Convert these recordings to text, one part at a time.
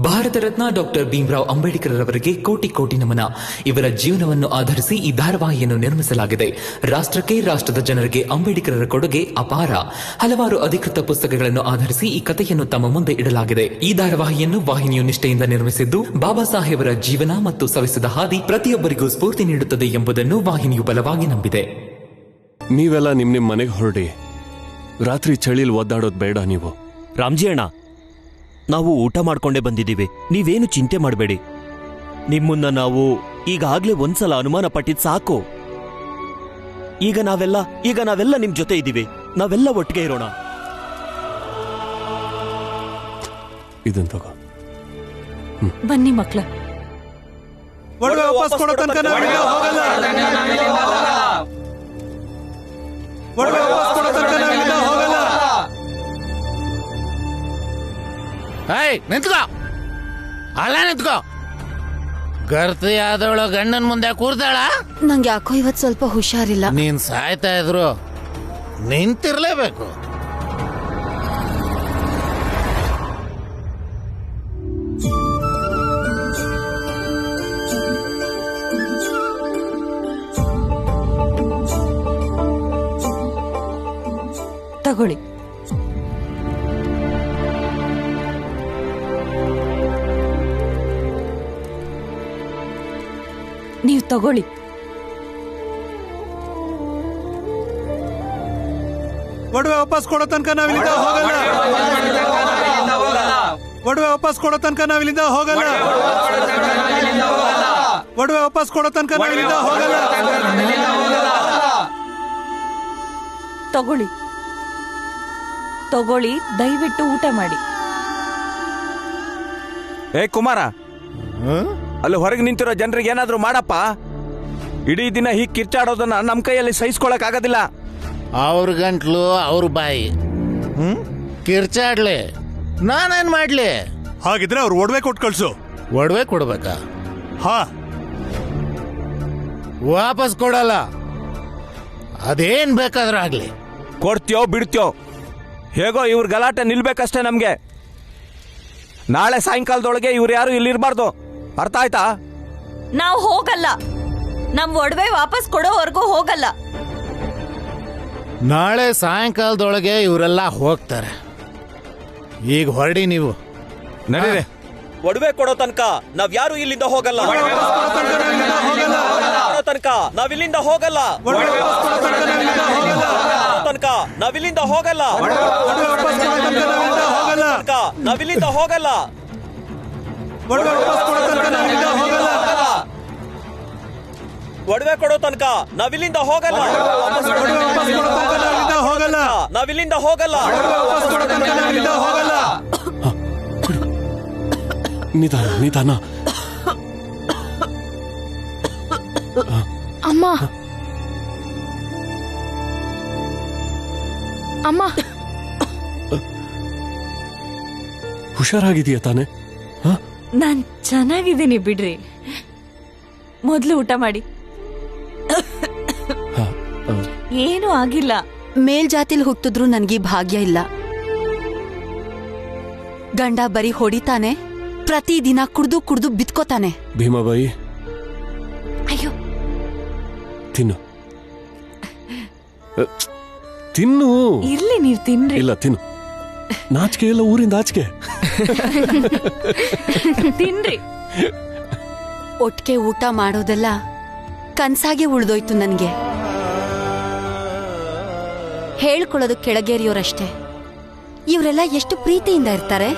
Bharat Ratna doctor Bhimrao Ambedkar ಅವರಿಗೆ ಕೋಟಿ ಕೋಟಿ ನಮನ. ಇವರ ಜೀವನವನ್ನು ಆಧರಿಸಿ ಈ ಧಾರಾವಾಹಿಯನ್ನು ನಿರ್ಮಿಸಲಾಗಿದೆ. ರಾಷ್ಟ್ರಕ್ಕೆ, ರಾಷ್ಟ್ರದ ಜನರಿಗೆ ಅಂಬೇಡ್ಕರರ ಕೊಡುಗೆ ಅಪಾರ. ಹಲವಾರು ಅಧಿಕೃತ ಪುಸ್ತಕಗಳನ್ನು ಆಧರಿಸಿ ಈ ಕಥೆಯನ್ನು ತಮ್ಮ ಮುಂದೆ ಇಡಲಾಗಿದೆ. ಈ ಧಾರಾವಾಹಿಯನ್ನು ವಾಹಿನಿಯು ನಿಷ್ಠೆಯಿಂದ ನಿರ್ಮಿಸಿದ್ದು, ಬಾಬಾ ಸಾಹೇಬರ ಜೀವನ ಮತ್ತು ಸವಿಸಿದ ಹಾದಿ ಪ್ರತಿಯೊಬ್ಬರಿಗೂ ಸ್ಫೂರ್ತಿ ನೀಡುತ್ತದೆ ಎಂಬುದನ್ನು ವಾಹಿನಿಯು ಬಲವಾಗಿ ನಂಬಿದೆ. ನೀವೆಲ್ಲ ನಿಮ್ ಮನೆಗೆ ಹೊರಡಿ. ರಾತ್ರಿ ಚಳಿಲ್ ಒದ್ದಾಡೋದು ಬೇಡ. ನೀವು ರಾಮ್ಜಿ ಅಣ್ಣ, ನಾವು ಊಟ ಮಾಡ್ಕೊಂಡೇ ಬಂದಿದ್ದೀವಿ, ನೀವೇನು ಚಿಂತೆ ಮಾಡಬೇಡಿ. ನಿಮ್ಮನ್ನ ನಾವು ಈಗಾಗ್ಲೇ ಒಂದ್ಸಲ ಅನುಮಾನ ಪಟ್ಟಿದ್ ಸಾಕು. ಈಗ ನಾವೆಲ್ಲ ನಿಮ್ ಜೊತೆ ಇದ್ದೀವಿ. ನಾವೆಲ್ಲ ಒಟ್ಟಿಗೆ ಇರೋಣ. ಇದನ್ ತಗೋ. ಬನ್ನಿ ಮಕ್ಳ. ಒಡವೆ ವಾಪಸ್ ಕೊಡೋ ತನಕ ನಾವಿಲ್ಲಿಂದ ಹೋಗಲ್ಲ. ಒಡವೆ ವಾಪಸ್ ಕೊಡೋ ತನಕ ನಾವಿಲ್ಲಿಂದ ಹೋಗಲ್ಲ. ನಿಂತ್ಕೋ, ಅಲ್ಲ ನಿಂತ್ಕೋ. ಗರ್ತಿ ಆದವಳು ಗಂಡನ್ ಮುಂದೆ ಕೂರ್ತಾಳ. ನಂಗೆ ಯಾಕೋ ಇವತ್ ಸ್ವಲ್ಪ ಹುಷಾರಿಲ್ಲ. ನೀನ್ ಸಾಯ್ತಾ ಇದ್ರು ನಿಂತಿರ್ಲೇಬೇಕು. ತಗೊಳ್ಳಿ. ನೀವು ತಗೊಳ್ಳಿ. ಒಡವೆ ವಾಪಸ್ ಕೊಡೋ ತನಕ ನಾವಿಲ್ಲಿಂದ ಹೋಗಲ್ಲ. ಒಡವೆ ವಾಪಸ್ ಕೊಡೋ ತನಕ ನಾವಿಲ್ಲಿಂದ ಹೋಗಲ್ಲ. ಒಡವೆ ವಾಪಸ್ ಕೊಡೋ ತನಕ ನಾವಿಲ್ಲಿಂದ ಹೋಗಲ್ಲ. ತಗೊಳ್ಳಿ ತಗೊಳ್ಳಿ, ದಯವಿಟ್ಟು ಊಟ ಮಾಡಿ. ಏ ಕುಮಾರ, ಅಲ್ಲಿ ಹೊರಗೆ ನಿಂತಿರೋ ಜನರಿಗೆ ಏನಾದ್ರೂ ಮಾಡಪ್ಪ. ಇಡೀ ದಿನ ಹೀಗೆ ಕಿರ್ಚಾಡೋದನ್ನ ನಮ್ ಕೈಯಲ್ಲಿ ಸಹಿಸ್ಕೊಳಕ್ ಆಗೋದಿಲ್ಲ. ಅವ್ರ ಗಂಟ್ಲು ಅವ್ರ ಬಾಯಿ. ಕಿರ್ಚಾಡ್ಲಿ, ನಾನೇನ್ ಮಾಡ್ಲಿ? ಹಾಗಿದ್ರೆ ಅವ್ರು ಒಡವೆ ಕೊಟ್ಟು ಕಳ್ಸು. ಒಡವೆ ಕೊಡ್ಬೇಕಾ? ಹಾ, ವಾಪಸ್ ಕೊಡಲ್ಲ. ಅದೇನ್ ಬೇಕಾದ್ರೂ ಆಗ್ಲಿ. ಕೊಡ್ತೀಯೋ ಬಿಡ್ತೀಯೋ, ಹೇಗೋ ಇವ್ರ ಗಲಾಟೆ ನಿಲ್ಬೇಕಷ್ಟೇ ನಮ್ಗೆ. ನಾಳೆ ಸಾಯಂಕಾಲದೊಳಗೆ ಇವ್ರು ಯಾರು ಇಲ್ಲಿರ್ಬಾರ್ದು, ಅರ್ಥ ಆಯ್ತಾ? ನಾವು ಹೋಗಲ್ಲ. ನಮ್ ಒಡವೆ ವಾಪಸ್ ಕೊಡೋವರೆಗೂ ಹೋಗಲ್ಲ. ನಾಳೆ ಸಾಯಂಕಾಲದೊಳಗೆ ಇವರೆಲ್ಲ ಹೋಗ್ತಾರೆ. ಈಗ ಹೊರಡಿ ನೀವು. ನಡೀರಿ. ಒಡವೆ ಕೊಡೋ ತನಕ ನಾವ್ ಯಾರು ಇಲ್ಲಿಂದ ಹೋಗಲ್ಲ. ತನಕ ನಾವಿಲ್ಲಿಂದ ಹೋಗಲ್ಲ. ತನಕ ನಾವಿಲ್ಲಿಂದ ಹೋಗಲ್ಲ. ನಾವಿಲ್ಲಿಂದ ಹೋಗಲ್ಲ. ಒಡವೆ ಕೊಡೋ ತನಕ ನಾವಿಲ್ಲಿಂದ ಹೋಗಲ್ಲ. ನಾವಿಲ್ಲಿಂದ ಹೋಗಲ್ಲ. ನಿಧಾನ ನಿಧಾನ. ಅಮ್ಮ, ಅಮ್ಮ, ಹುಷಾರಾಗಿದೆಯಾ ತಾನೆ? ನಾನ್ ಚೆನ್ನಾಗಿದ್ದೀನಿ ಬಿಡ್ರಿ. ಮೊದ್ಲು ಊಟ ಮಾಡಿ. ಏನೂ ಆಗಿಲ್ಲ. ಮೇಲ್ಜಾತಿಲ್ ಹುಟ್ಟಿದ್ರು ನನ್ಗೆ ಭಾಗ್ಯ ಇಲ್ಲ. ಗಂಡ ಬರೀ ಹೊಡಿತಾನೆ, ಪ್ರತಿದಿನ ಕುಡ್ದು ಕುಡ್ದು ಬಿತ್ಕೋತಾನೆ. ಭೀಮಾಬಾಯಿ, ಅಯ್ಯೋ, ತಿನ್ನು ತಿನ್ನು. ಇರ್ಲಿ, ನೀವ್ ತಿನ್ರಿ. ಇಲ್ಲ, ತಿನ್ನು. ನಾಚಿಕೆ ಎಲ್ಲ ಊರಿಂದ ಆಚಿಕೆ. ತಿನ್ರಿ. ಒಟ್ಟಿಗೆ ಊಟ ಮಾಡೋದೆಲ್ಲ ಕನ್ಸಾಗೆ ಉಳ್ದೋಯ್ತು ನನ್ಗೆ. ಹೇಳ್ಕೊಳ್ಳೋದು ಕೆಳಗೇರಿಯೋರಷ್ಟೇ. ಇವರೆಲ್ಲ ಎಷ್ಟು ಪ್ರೀತಿಯಿಂದ ಇರ್ತಾರೆ.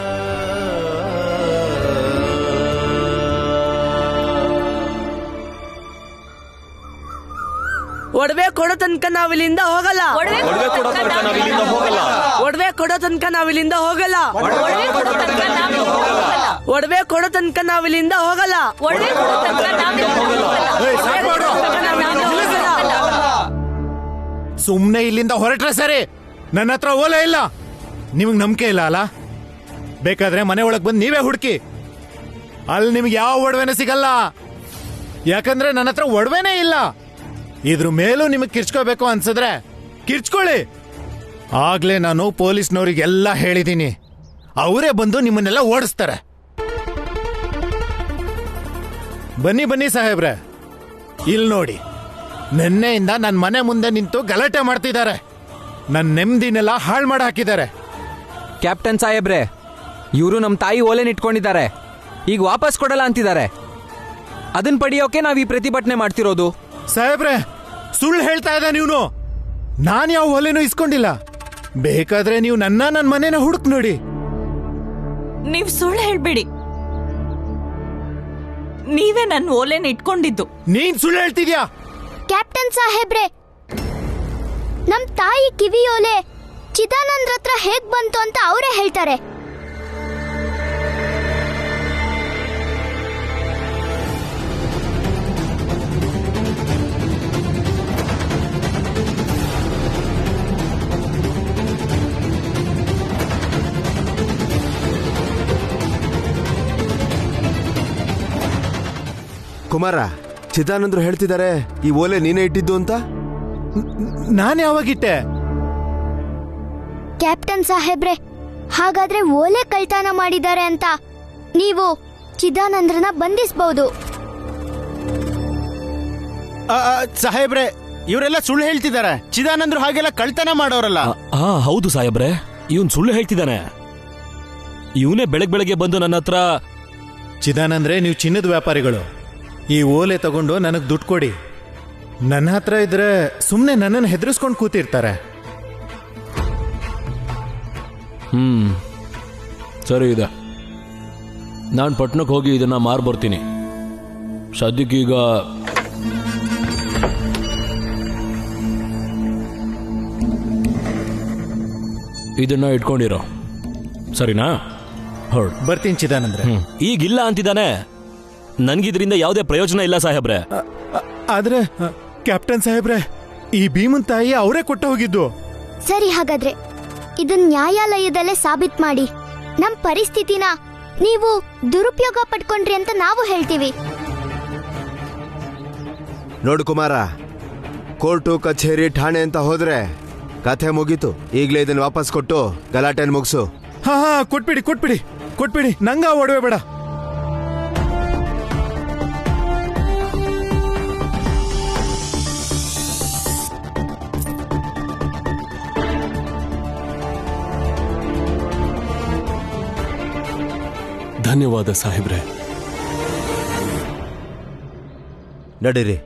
ಒಡವೆ ಕೊಡೋ ತನಕ ನಾವಿಲ್ಲಿಂದ ಹೋಗಲ್ಲ. ಒಡವೆ ಕೊಡೋ ತನಕ ನಾವಿಲ್ಲಿಂದ ಹೋಗಲ್ಲ. ಒಡವೆ ಕೊಡೋ ತನಕ ನಾವಿಲ್ಲಿಂದ ಹೋಗಲ್ಲ. ಒಡವೆ ಕೊಡೋ ತನಕ ನಾವಿಲ್ಲಿಂದ ಹೋಗಲ್ಲ. ಸುಮ್ನೆ ಇಲ್ಲಿಂದ ಹೊರಟ್ರೆ ಸರಿ. ನನ್ನ ಹತ್ರ ಓಲೆ ಇಲ್ಲ. ನಿಮಗ್ ನಂಬಿಕೆ ಇಲ್ಲ ಅಲ್ಲ? ಬೇಕಾದ್ರೆ ಮನೆ ಒಳಗ್ ಬಂದು ನೀವೇ ಹುಡುಕಿ. ಅಲ್ಲಿ ನಿಮ್ಗೆ ಯಾವ ಒಡವೆನೂ ಸಿಗಲ್ಲ. ಯಾಕಂದ್ರೆ ನನ್ನ ಹತ್ರ ಒಡವೆನೇ ಇಲ್ಲ. ಇದ್ರ ಮೇಲೂ ನಿಮಗ್ ಕಿರ್ಚ್ಕೋಬೇಕು ಅನ್ಸಿದ್ರೆ ಕಿರ್ಚ್ಕೊಳ್ಳಿ. ಆಗ್ಲೇ ನಾನು ಪೊಲೀಸ್ನವ್ರಿಗೆಲ್ಲ ಹೇಳಿದ್ದೀನಿ. ಅವರೇ ಬಂದು ನಿಮ್ಮನ್ನೆಲ್ಲ ಓಡಿಸ್ತಾರೆ. ಬನ್ನಿ ಬನ್ನಿ ಸಾಹೇಬ್ರೆ, ಇಲ್ಲಿ ನೋಡಿ, ನಿನ್ನೆಯಿಂದ ನನ್ನ ಮನೆ ಮುಂದೆ ನಿಂತು ಗಲಾಟೆ ಮಾಡ್ತಿದ್ದಾರೆ. ನನ್ನ ನೆಮ್ಮದಿನೆಲ್ಲ ಹಾಳು ಮಾಡಿ ಹಾಕಿದ್ದಾರೆ. ಕ್ಯಾಪ್ಟನ್ ಸಾಹೇಬ್ರೆ, ಇವರು ನಮ್ಮ ತಾಯಿ ಓಲೆನ ಇಟ್ಕೊಂಡಿದ್ದಾರೆ, ಈಗ ವಾಪಸ್ ಕೊಡಲ್ಲ ಅಂತಿದ್ದಾರೆ. ಅದನ್ನ ಪಡೆಯೋಕೆ ನಾವು ಈ ಪ್ರತಿಭಟನೆ ಮಾಡ್ತಿರೋದು. ಸಾಹೇಬ್ರೆ, ಸುಳ್ಳು ಹೇಳ್ತಾ ಇದ್ದ ನೀವು. ನಾನು ಯಾವ ಹೊಲೆನೂ ಇಸ್ಕೊಂಡಿಲ್ಲ. ಬೇಕಾದ್ರೆ ನೀವು ನನ್ನ ಮನೇನ ಹುಡುಕ್ ನೋಡಿ. ನೀವ್ ಸುಳ್ಳು ಹೇಳ್ಬೇಡಿ. ನೀವೇ ನನ್ನ ಓಲೆನ ಇಟ್ಕೊಂಡಿದ್ದು. ನೀನ್ ಸುಳ್ಳು ಹೇಳ್ತಿದ್ಯಾ? ಕ್ಯಾಪ್ಟನ್ ಸಾಹೇಬ್ರೆ, ನಮ್ ತಾಯಿ ಕಿವಿಯೋಲೆ ಚಿದಾನಂದ್ರ ಹತ್ರ ಹೇಗ್ ಬಂತು ಅಂತ ಅವರೇ ಹೇಳ್ತಾರೆ. ಕುಮಾರ, ಚಿದಾನಂದ್ರು ಹೇಳ್ತಿದ್ದಾರೆ ಈ ಓಲೆ ನೀನೇ ಇಟ್ಟಿದ್ದು ಅಂತ. ನಾನು ಯಾವಾಗಿಟ್ಟೆ? ಕ್ಯಾಪ್ಟನ್ ಸಾಹೇಬ್ರೆ, ಹಾಗಾದ್ರೆ ಓಲೆ ಕಳ್ತನ ಮಾಡಿದ್ದಾರೆ ಅಂತ ನೀವು ಚಿದಾನಂದ್ರನ ಬಂಧಿಸಬಹುದು. ಸಾಹೇಬ್ರೆ, ಇವರೆಲ್ಲ ಸುಳ್ಳು ಹೇಳ್ತಿದ್ದಾರೆ. ಚಿದಾನಂದ್ರು ಹಾಗೆಲ್ಲ ಕಳ್ತನ ಮಾಡೋರಲ್ಲ. ಹೌದು ಸಾಹೇಬ್ರೆ, ಇವನ್ ಸುಳ್ಳು ಹೇಳ್ತಿದ್ದಾನೆ. ಇವನೇ ಬೆಳಗ್ಗೆ ಬಂದು ನನ್ನ ಹತ್ರ. ಚಿದಾನಂದ್ರೆ, ನೀವು ಚಿನ್ನದ ವ್ಯಾಪಾರಿಗಳು. ಈ ಓಲೆ ತಗೊಂಡು ನನಗೆ ದುಡ್ಡು ಕೊಡಿ. ನನ್ನ ಹತ್ರ ಇದ್ರೆ ಸುಮ್ಮನೆ ನನ್ನನ್ನು ಹೆದರಿಸ್ಕೊಂಡು ಕೂತಿರ್ತಾರೆ. ಸರಿ ಇದೆ, ನಾನು ಪಟ್ಟಣಕ್ಕೆ ಹೋಗಿ ಇದನ್ನ ಮಾರ್ಬರ್ತೀನಿ. ಸದ್ಯಕ್ಕೀಗ ಇದನ್ನ ಇಟ್ಕೊಂಡಿರೋ, ಸರಿನಾ? ಹೊರಡು. ಬರ್ತೀನಿ ಚಿದಾನಂದ್ರೆ. ಈಗಿಲ್ಲ ಅಂತಿದ್ದಾನೆ. ನನ್ಗಿದ್ರಿಂದ ಯಾವುದೇ ಪ್ರಯೋಜನ ಇಲ್ಲ ಸಾಹೇಬ್ರೆ. ಆದ್ರೆ ಕ್ಯಾಪ್ಟನ್ ಸಾಹೇಬ್ರೆ, ಈ ಭೀಮನ್ ತಾಯಿ ಅವರೇ ಕೊಟ್ಟು ಹೋಗಿದ್ದು. ಸರಿ, ಹಾಗಾದ್ರೆ ಇದನ್ ನ್ಯಾಯಾಲಯದಲ್ಲೇ ಸಾಬೀತ್ ಮಾಡಿ ನಮ್ ಪರಿಸ್ಥಿತಿನ ನೀವು ದುರುಪಯೋಗ ಪಡ್ಕೊಂಡ್ರಿ ಅಂತ ನಾವು ಹೇಳ್ತೀವಿ. ನೋಡು ಕುಮಾರ, ಕೋರ್ಟು ಕಚೇರಿ ಠಾಣೆ ಅಂತ ಹೋದ್ರೆ ಕಥೆ ಮುಗೀತು. ಈಗ್ಲೇ ಇದನ್ನ ವಾಪಸ್ ಕೊಟ್ಟು ಗಲಾಟೆನ್ ಮುಗಿಸು. ಹಾ, ಕೊಟ್ಬಿಡಿ. ನಂಗ ಒಡವೆ ಬೇಡ. ಧನ್ಯವಾದ ಸಾಹೇಬ್ರೆ. ನಡೀರಿ.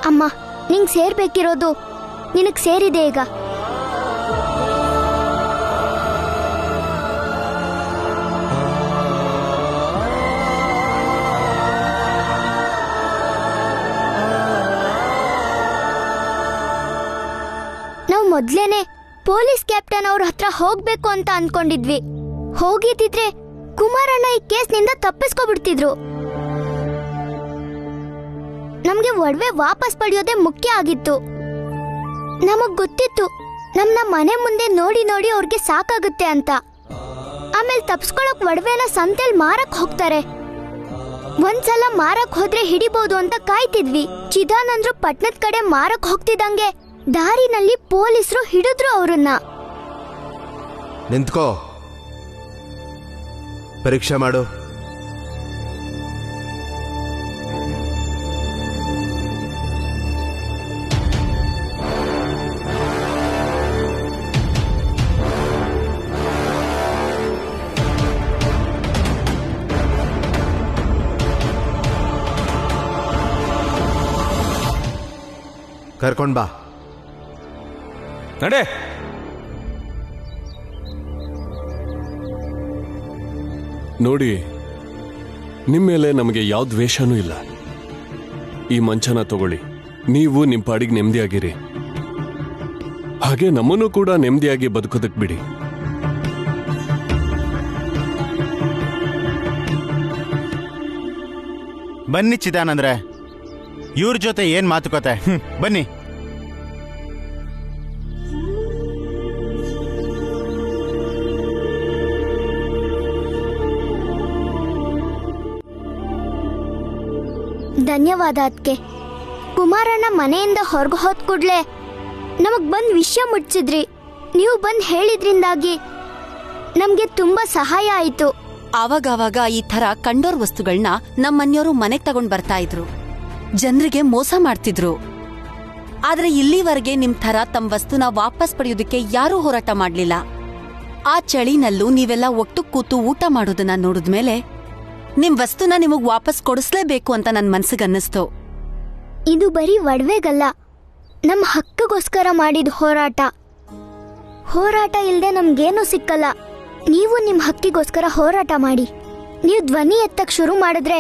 ಅಮ್ಮ, ನಿಂಗ್ ಸೇರ್ಬೇಕಿರೋದು ನಿನಗ್ ಸೇರಿದೆ ಈಗ. ನಾವು ಮೊದ್ಲೇನೆ ಪೊಲೀಸ್ ಕ್ಯಾಪ್ಟನ್ ಅವ್ರ ಹತ್ರ ಹೋಗ್ಬೇಕು ಅಂತ ಅನ್ಕೊಂಡಿದ್ವಿ. ಹೋಗಿದ್ದಿದ್ರೆ ಕುಮಾರಣ್ಣ ಈ ಕೇಸ್ನಿಂದ ತಪ್ಪಿಸ್ಕೊಬಿಡ್ತಿದ್ರು. ನಮ್ಗೆ ಒಡವೆ ವಾಪಸ್ ಪಡೆಯೋದೇ ಮುಖ್ಯ ಆಗಿತ್ತು. ನಮಗ್ ಗೊತ್ತಿತ್ತು ನಮ್ನ ಮನೆ ಮುಂದೆ ನೋಡಿ ನೋಡಿ ಅವ್ರಿಗೆ ಸಾಕಾಗುತ್ತೆ ಅಂತ. ಆಮೇಲೆ ತಪ್ಸ್ಕೊಳಕ್ ಒಡವೆನ ಸಂತೆಲ್ ಮಾರಕ್ ಹೋಗ್ತಾರೆ. ಒಂದ್ಸಲ ಮಾರಕ್ ಹೋದ್ರೆ ಹಿಡಿಬಹುದು ಅಂತ ಕಾಯ್ತಿದ್ವಿ. ಚಿದಾನಂದ್ರು ಪಟ್ನದ ಕಡೆ ಮಾರಕ್ ಹೋಗ್ತಿದ್ದಂಗೆ ದಾರಿನಲ್ಲಿ ಪೊಲೀಸರು ಹಿಡಿದ್ರು ಅವ್ರನ್ನ. ನಿಂತ್ಕೋ, ಪರೀಕ್ಷೆ ಮಾಡು. ಕರ್ಕೊಂಡ್ ಬಾ. ನಡೆ. ನೋಡಿ, ನಿಮ್ಮ ಮೇಲೆ ನಮಗೆ ಯಾವ ದ್ವೇಷನೂ ಇಲ್ಲ. ಈ ಮಂಚನ ತಗೊಳ್ಳಿ, ನೀವು ನಿಮ್ಮ ಪಾಡಿಗೆ ನೆಮ್ಮದಿಯಾಗಿರಿ. ಹಾಗೆ ನಮ್ಮನ್ನು ಕೂಡ ನೆಮ್ಮದಿಯಾಗಿ ಬದುಕೋದಕ್ಕೆ ಬಿಡಿ. ಬನ್ನಿ ಚಿದಾನಂದ್ರೆ, ಇವ್ರ ಜೊತೆ ಏನ್ ಮಾತುಕತೆ. ಬನ್ನಿ. ಧನ್ಯವಾದ ಅದ್ಕೆ. ಕುಮಾರಣ್ಣ ಮನೆಯಿಂದ ಹೊರಗೆ ಹೋದ್ ಕೂಡ್ಲೆ ನಮಗ್ ಬಂದ್ ವಿಷಯ ಮುಟ್ಸಿದ್ರಿ. ನೀವು ಬಂದ್ ಹೇಳಿದ್ರಿಂದಾಗಿ ನಮ್ಗೆ ತುಂಬಾ ಸಹಾಯ ಆಯ್ತು. ಆವಾಗವಾಗ ಈ ತರ ಕಂಡೋರ್ ವಸ್ತುಗಳನ್ನ ನಮ್ಮನೆಯವರು ಮನೆಗ್ ತಗೊಂಡ್ ಬರ್ತಾ ಇದ್ರು. ಜನರಿಗೆ ಮೋಸ ಮಾಡ್ತಿದ್ರು. ಆದ್ರೆ ಇಲ್ಲಿವರೆಗೆ ನಿಮ್ ಥರ ತಮ್ಮ ವಸ್ತುನ ವಾಪಸ್ ಪಡೆಯೋದಕ್ಕೆ ಯಾರೂ ಹೋರಾಟ ಮಾಡ್ಲಿಲ್ಲ. ಆ ಚಳಿನಲ್ಲೂ ನೀವೆಲ್ಲ ಒಟ್ಟು ಕೂತು ಊಟ ಮಾಡೋದನ್ನ ನೋಡಿದ್ಮೇಲೆ ನಿಮ್ ವಸ್ತುನ ನಿಮಗ್ ವಾಪಸ್ ಕೊಡಿಸ್ಲೇಬೇಕು ಅಂತ ನನ್ ಮನ್ಸಿಗನ್ನಿಸ್ತು. ಇದು ಬರೀ ಒಡವೆಗಲ್ಲ, ನಮ್ ಹಕ್ಕಿಗೋಸ್ಕರ ಮಾಡಿದ ಹೋರಾಟ. ಹೋರಾಟ ಇಲ್ದೆ ನಮ್ಗೇನು ಸಿಕ್ಕಲ್ಲ. ನೀವು ನಿಮ್ ಹಕ್ಕಿಗೋಸ್ಕರ ಹೋರಾಟ ಮಾಡಿ. ನೀವು ಧ್ವನಿ ಎತ್ತಕ್ ಶುರು ಮಾಡಿದ್ರೆ